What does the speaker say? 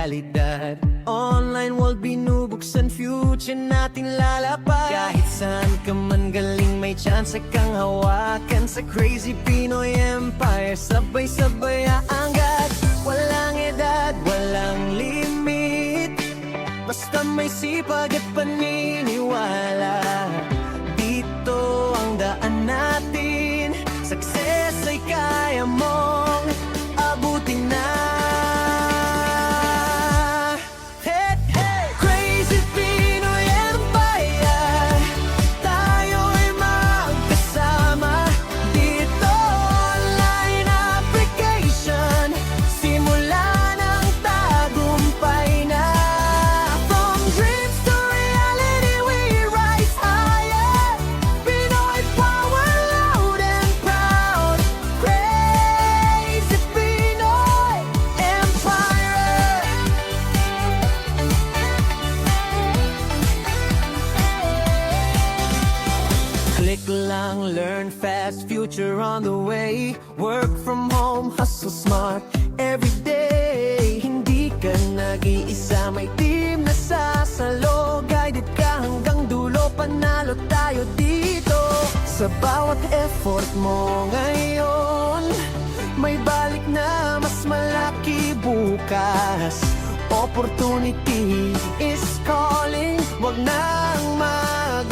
realidad. Online world binubuksan, future natin lalapad. Kahit saan ka man galing, may chance kang hawakan sa crazy Pinoy Empire. Sabay-sabay aangat, walang edad, walang limit. Basta may sipag at paniniwala, dito ang daan natin. Success ay kaya mong abutin na. Hey, hey! Crazy Pinoy Empire, tayo'y magkasama. Dito online application, simula ng tagumpay na. From dreams to reality, we rise higher. Pinoy power, loud and proud. Crazy Pinoy Empire. Click lang, learn fast, future on the way. Work from home, hustle smart every day. Hindi ka nag-iisa, may team na sasalo. Guided ka hanggang dulo, panalo tayo dito. Sa bawat effort mo ngayon, may balik na mas malaki bukas. Opportunity is calling, wag nang mag